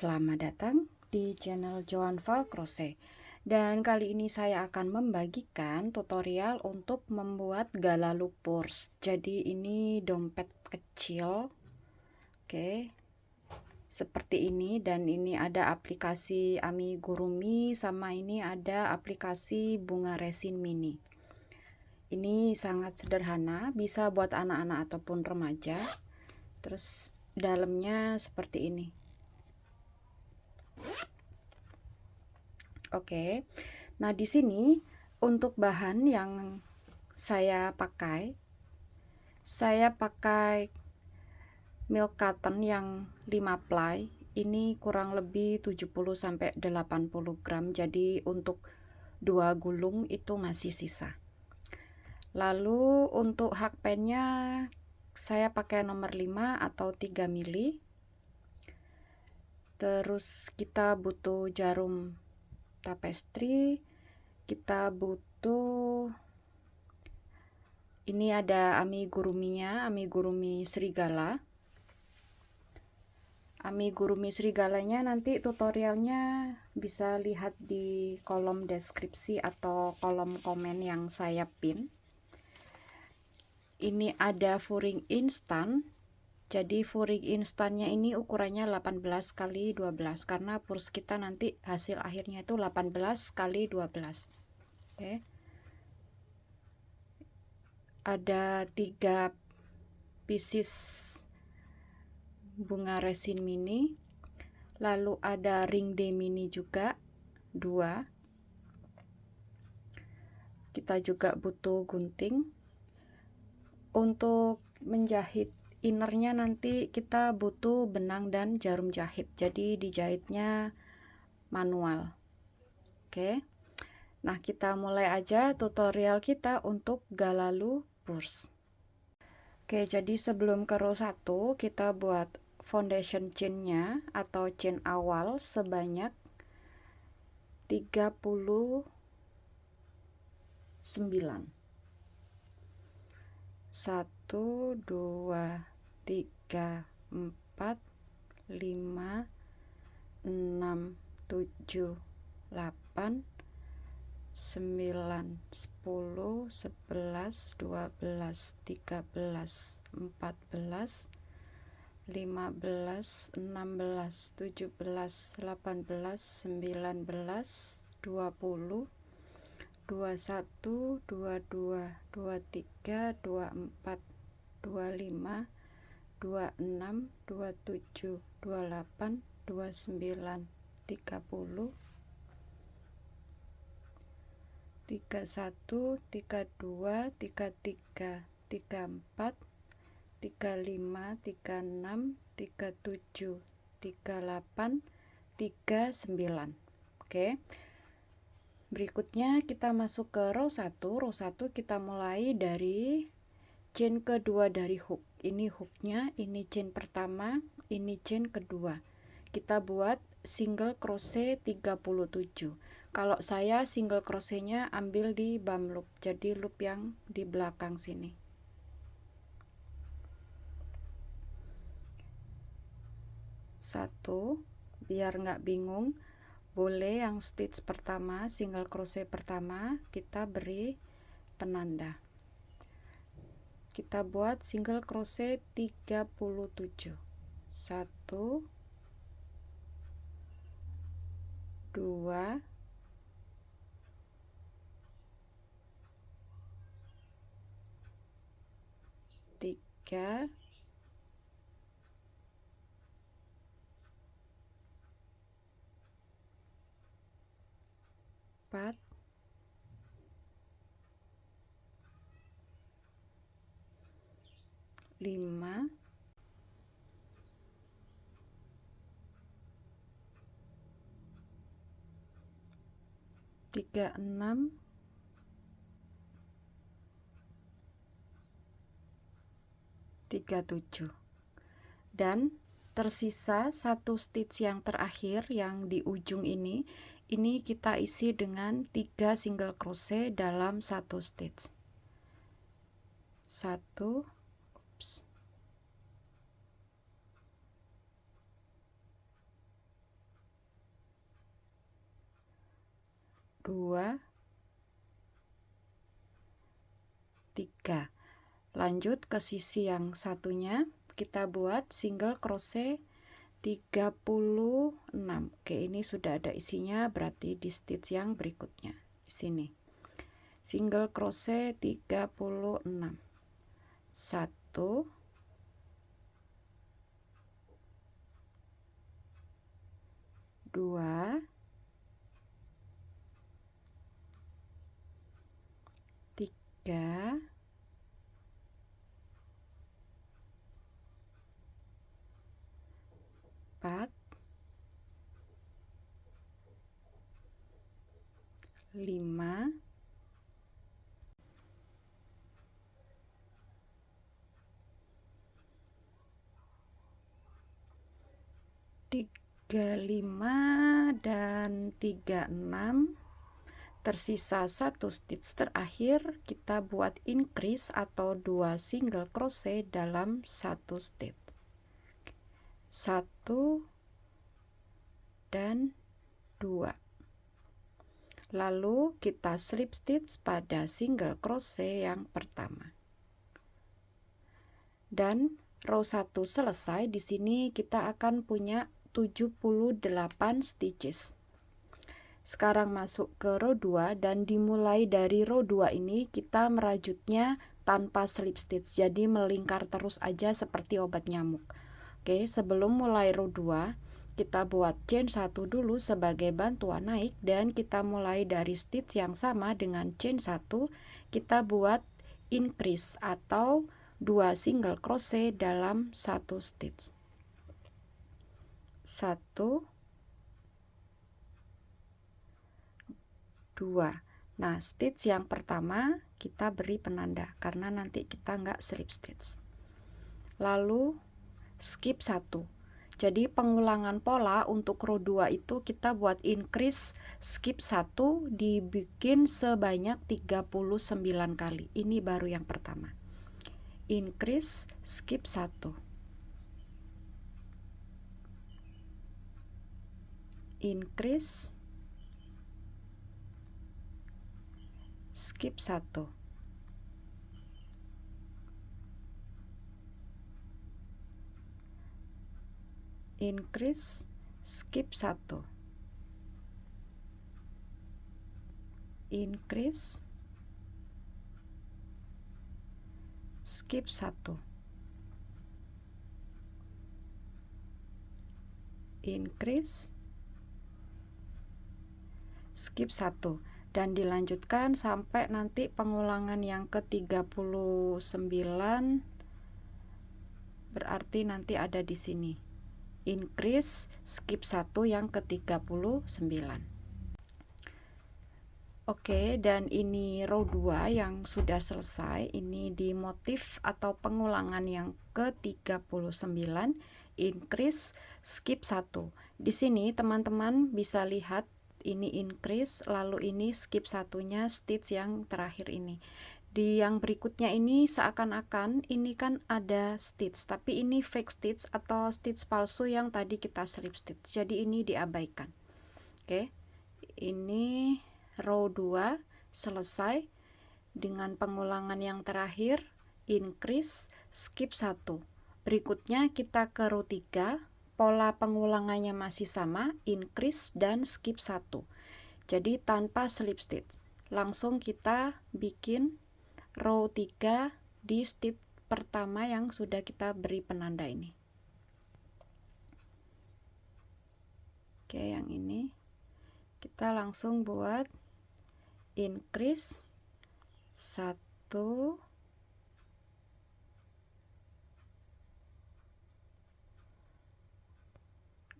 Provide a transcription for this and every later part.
selamat datang di channel Joan Val Crochet. Dan kali ini saya akan membagikan tutorial untuk membuat galalu purse. Jadi ini dompet kecil, oke, seperti ini. Dan ini ada aplikasi amigurumi, sama ini ada aplikasi bunga resin mini. Ini sangat sederhana, bisa buat anak-anak ataupun remaja. Terus dalamnya seperti ini. Oke. Nah, di sini untuk bahan yang saya pakai milk cotton yang 5 ply. Ini kurang lebih 70 sampai 80 gram. Jadi untuk 2 gulung itu masih sisa. Lalu untuk hakpennya saya pakai nomor 5 atau 3 mili. Terus kita butuh jarum tapestri, kita butuh, ini ada amiguruminya, amigurumi serigala. Amigurumi serigalanya nanti tutorialnya bisa lihat di kolom deskripsi atau kolom komen yang saya pin. Ini ada furing instan. Jadi furing instannya ini ukurannya 18 kali 12 karena purse kita nanti hasil akhirnya itu 18 kali 12. Oke. Ada 3 pieces bunga resin mini. Lalu ada ring D mini juga 2. Kita juga butuh gunting. Untuk menjahit innernya nanti kita butuh benang dan jarum jahit, jadi dijahitnya manual. Oke, nah kita mulai aja tutorial kita untuk galalu purse. Oke, jadi sebelum ke row 1 kita buat foundation chainnya atau chain awal sebanyak 39. 1, 2, 3, 4, 5, 6, 7, 8, 9, 10, 11, 12, 13, 14, 15, 16, 17, 18, 19, 20, 21, 22, 23, 24, 25, 26, 27, 28, 29, 30, 31, 32, 33, 34, 35, 36, 37, 38, 39. Oke. Berikutnya kita masuk ke row 1. Row 1 kita mulai dari chain kedua dari hook. Ini hooknya, ini chain pertama, ini chain kedua. Kita buat single crochet 37. Kalau saya single crochetnya ambil di bum loop, jadi loop yang di belakang sini. Satu, biar nggak bingung. Boleh yang stitch pertama, single crochet pertama, kita beri penanda. Kita buat single crochet 37. 1, 2, 3, 4, 5, 36, 37. Dan tersisa satu stitch yang terakhir yang di ujung ini kita isi dengan 3 single crochet dalam satu stitch. 1, 2, 2, 3. Lanjut ke sisi yang satunya, kita buat single crochet 36. Oke, ini sudah ada isinya, berarti di stitch yang berikutnya di sini single crochet 36. 1, 2, 3, 4, 5, 35 dan 36. Tersisa satu stitch terakhir, kita buat increase atau 2 single crochet dalam satu stitch. 1 dan 2. Lalu kita slip stitch pada single crochet yang pertama. Dan row 1 selesai. Di sini kita akan punya 78 stitches. Sekarang masuk ke row 2 dan dimulai dari row 2 ini kita merajutnya tanpa slip stitch. Jadi melingkar terus aja seperti obat nyamuk. Oke, sebelum mulai row 2, kita buat chain 1 dulu sebagai bantuan naik dan kita mulai dari stitch yang sama dengan chain 1, kita buat increase atau 2 single crochet dalam satu stitch. 1, 2. Nah, stitch yang pertama kita beri penanda karena nanti kita nggak slip stitch. Lalu skip 1. Jadi pengulangan pola untuk row 2 itu kita buat increase skip 1 dibikin sebanyak 39 kali. Ini baru yang pertama. Increase skip 1. Increase skip 1. Increase skip 1. Increase skip 1. Increase skip 1 dan dilanjutkan sampai nanti pengulangan yang ke-39, berarti nanti ada di sini increase skip 1 yang ke-39. Oke, dan ini row 2 yang sudah selesai. Ini di motif atau pengulangan yang ke-39, increase skip 1. Di sini teman-teman bisa lihat ini increase, lalu ini skip satunya stitch yang terakhir ini. Di yang berikutnya ini seakan-akan ini kan ada stitch, tapi ini fake stitch atau stitch palsu yang tadi kita slip stitch. Jadi ini diabaikan. Oke. Ini row 2 selesai dengan pengulangan yang terakhir increase skip 1. Berikutnya kita ke row 3, pola pengulangannya masih sama, increase dan skip 1. Jadi tanpa slip stitch. Langsung kita bikin row 3 di stitch pertama yang sudah kita beri penanda ini. Oke, yang ini kita langsung buat increase 1,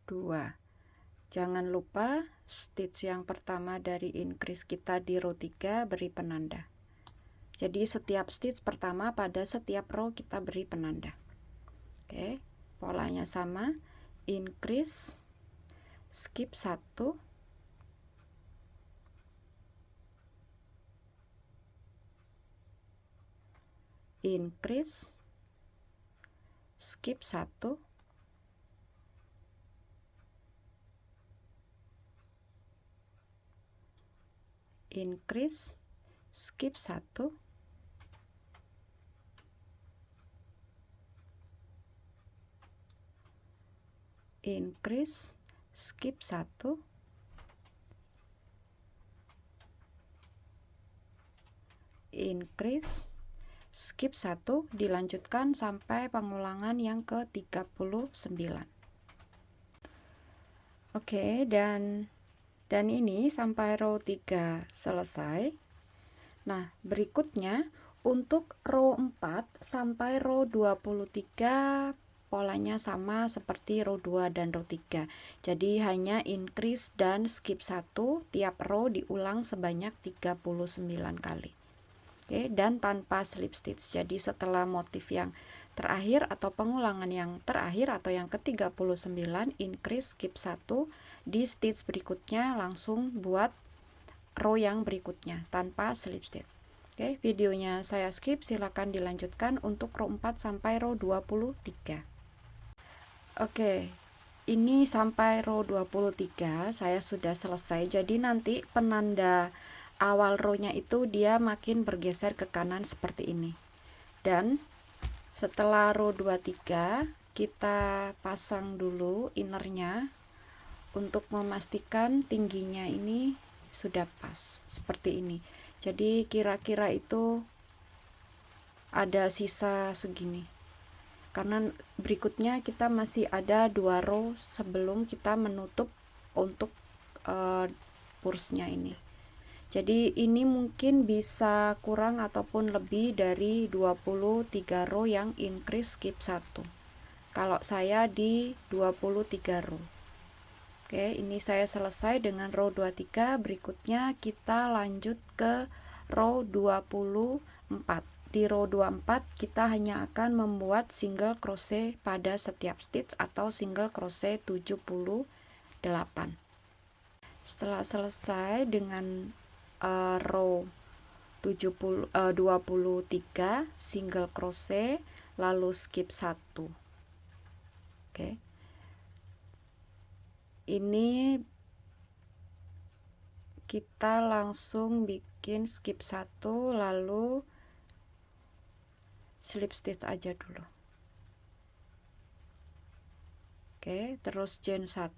2. Jangan lupa stitch yang pertama dari increase kita di row 3 beri penanda. Jadi setiap stitch pertama pada setiap row kita beri penanda. Oke, polanya sama, increase skip 1, increase skip 1, increase, skip 1, increase, skip 1, increase, skip 1, dilanjutkan sampai pengulangan yang ke-39. Oke, dan ini sampai row 3 selesai. Nah, berikutnya untuk row 4 sampai row 23 polanya sama seperti row 2 dan row 3. Jadi hanya increase dan skip 1, tiap row diulang sebanyak 39 kali. Oke, dan tanpa slip stitch. Jadi setelah motif yang terakhir atau pengulangan yang terakhir atau yang ke-39, increase, skip 1, di stitch berikutnya langsung buat row yang berikutnya tanpa slip stitch. Oke, videonya saya skip, silakan dilanjutkan untuk row 4 sampai row 23. Oke, ini sampai row 23 saya sudah selesai. Jadi nanti penanda awal row-nya itu dia makin bergeser ke kanan seperti ini. Dan setelah row 23 kita pasang dulu innernya untuk memastikan tingginya ini sudah pas seperti ini. Jadi kira-kira itu ada sisa segini, karena berikutnya kita masih ada 2 row sebelum kita menutup untuk pursnya ini. Jadi ini mungkin bisa kurang ataupun lebih dari 23 row yang increase skip 1. Kalau saya di 23 row. Oke, ini saya selesai dengan row 23. Berikutnya kita lanjut ke row 24. Di row 24 kita hanya akan membuat single crochet pada setiap stitch atau single crochet 78. Setelah selesai dengan row 23 single crochet lalu skip 1. Oke, ini kita langsung bikin skip 1 lalu slip stitch aja dulu. Oke, terus chain 1.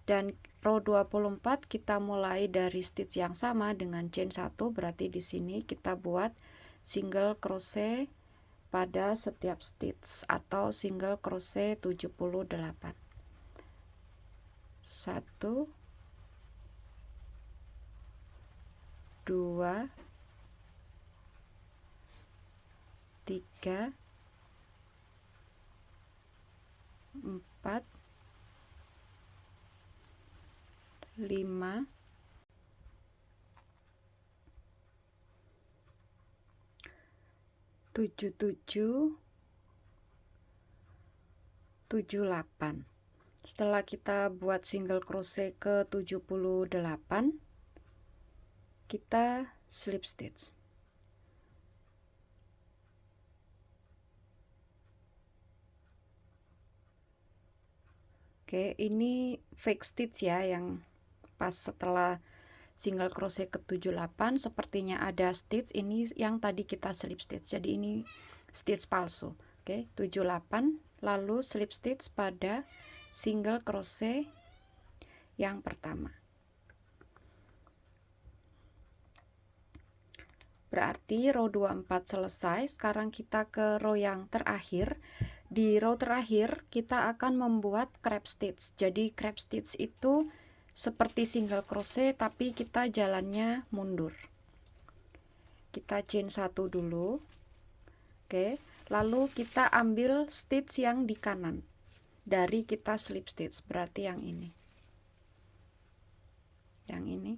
Dan row 24 kita mulai dari stitch yang sama dengan chain 1, berarti di sini kita buat single crochet pada setiap stitch atau single crochet 78. 1, 2, 3, 4, 5, 7, 8. Setelah kita buat single crochet ke 78, kita slip stitch. Oke, ini fake stitch ya, yang pas setelah single crochet ke 78 sepertinya ada stitch ini yang tadi kita slip stitch. Jadi ini stitch palsu. Oke, 78 lalu slip stitch pada single crochet yang pertama. Berarti row 24 selesai. Sekarang kita ke row yang terakhir. Di row terakhir kita akan membuat crab stitch. Jadi crab stitch itu seperti single crochet tapi kita jalannya mundur. Kita chain 1 dulu. Oke, lalu kita ambil stitch yang di kanan dari kita slip stitch, berarti yang ini. Yang ini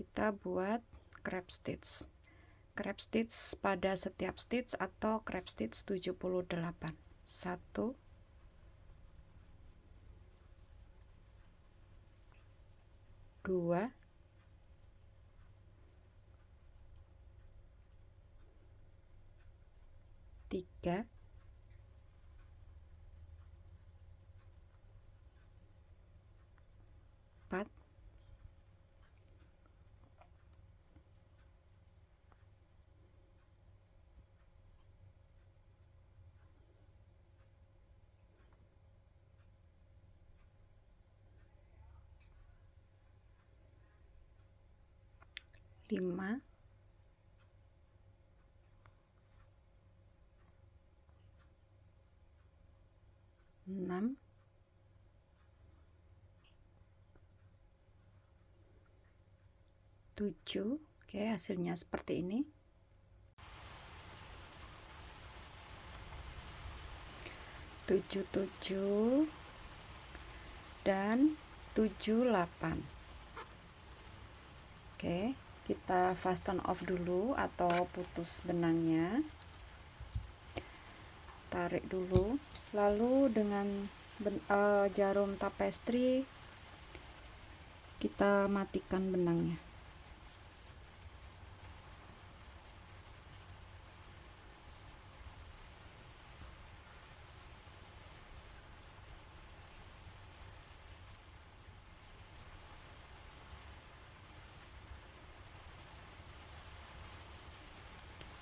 kita buat crab stitch. Crab stitch pada setiap stitch atau crab stitch 78. 1, 2, 3, 4, 5, 6, 7. Oke, hasilnya seperti ini. 7, 7 dan 7, 8. Oke, kita fasten off dulu atau putus benangnya. Tarik dulu, lalu dengan jarum tapestri kita matikan benangnya.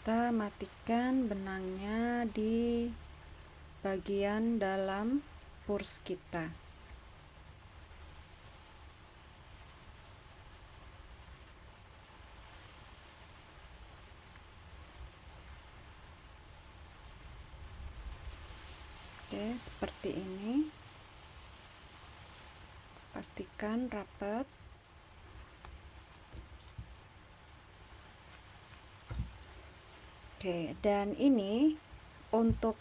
Kita matikan benangnya di bagian dalam purse kita. Oke, seperti ini. Pastikan rapat. Oke, dan ini untuk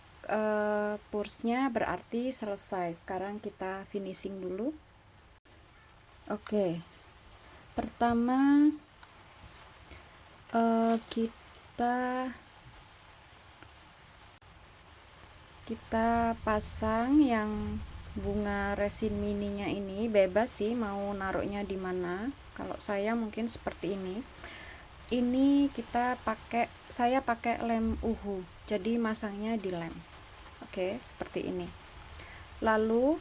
purse-nya berarti selesai. Sekarang kita finishing dulu. Oke, pertama kita pasang yang bunga resin mininya ini. Bebas sih mau naruhnya di mana. Kalau saya mungkin seperti ini. Ini saya pakai lem uhu, jadi masangnya di lem. Oke, seperti ini. Lalu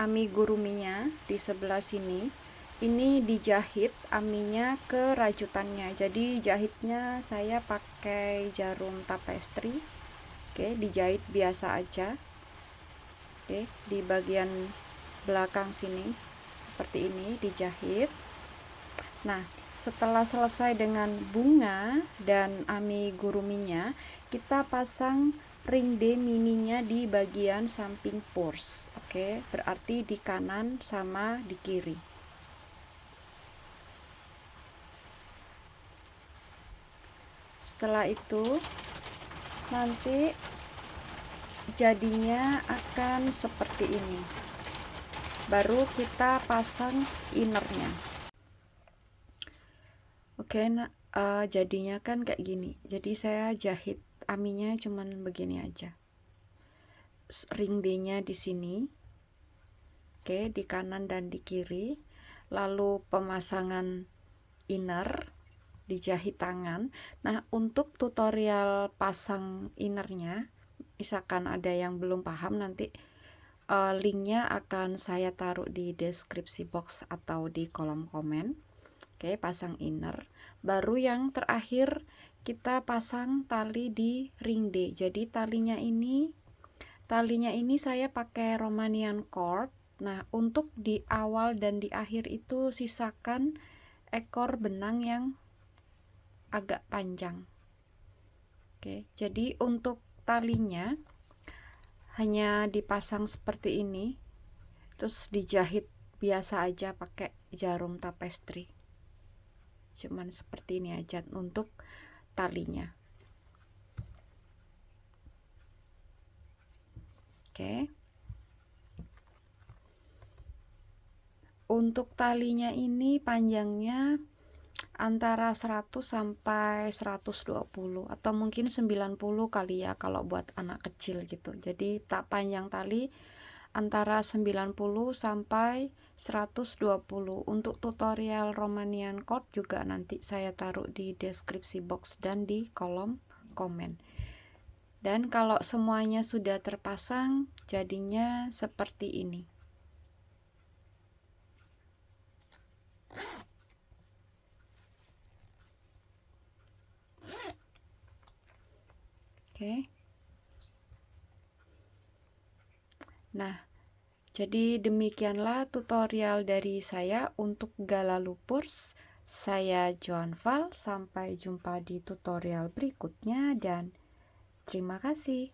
amiguruminya di sebelah sini, ini dijahit aminya ke rajutannya. Jadi jahitnya saya pakai jarum tapestri. Oke, dijahit biasa aja. Oke, di bagian belakang sini seperti ini dijahit. Nah, setelah selesai dengan bunga dan amiguruminya, kita pasang ringde mininya di bagian samping purse. Oke, berarti di kanan sama di kiri. Setelah itu nanti jadinya akan seperti ini. Baru kita pasang innernya. Oke, nah jadinya kan kayak gini. Jadi saya jahit aminya cuman begini aja. Ringde-nya di sini. Oke, di kanan dan di kiri. Lalu pemasangan inner dijahit tangan. Nah, untuk tutorial pasang innernya, misalkan ada yang belum paham, nanti linknya akan saya taruh di deskripsi box atau di kolom komen. Oke, pasang inner. Baru yang terakhir kita pasang tali di ringde. Jadi talinya ini saya pakai Romanian cord. Nah, untuk di awal dan di akhir itu sisakan ekor benang yang agak panjang. Oke, jadi untuk talinya hanya dipasang seperti ini, terus dijahit biasa aja pakai jarum tapestri. Cuman seperti ini aja untuk talinya. Oke. Untuk talinya ini panjangnya antara 100 sampai 120 atau mungkin 90 kali ya kalau buat anak kecil gitu. Jadi tak panjang tali antara 90 sampai 120. Untuk tutorial Romanian cord juga nanti saya taruh di deskripsi box dan di kolom komen. Dan kalau semuanya sudah terpasang, jadinya seperti ini. Oke. Nah, jadi demikianlah tutorial dari saya untuk Galalu Purse. Saya Joan Val, sampai jumpa di tutorial berikutnya dan terima kasih.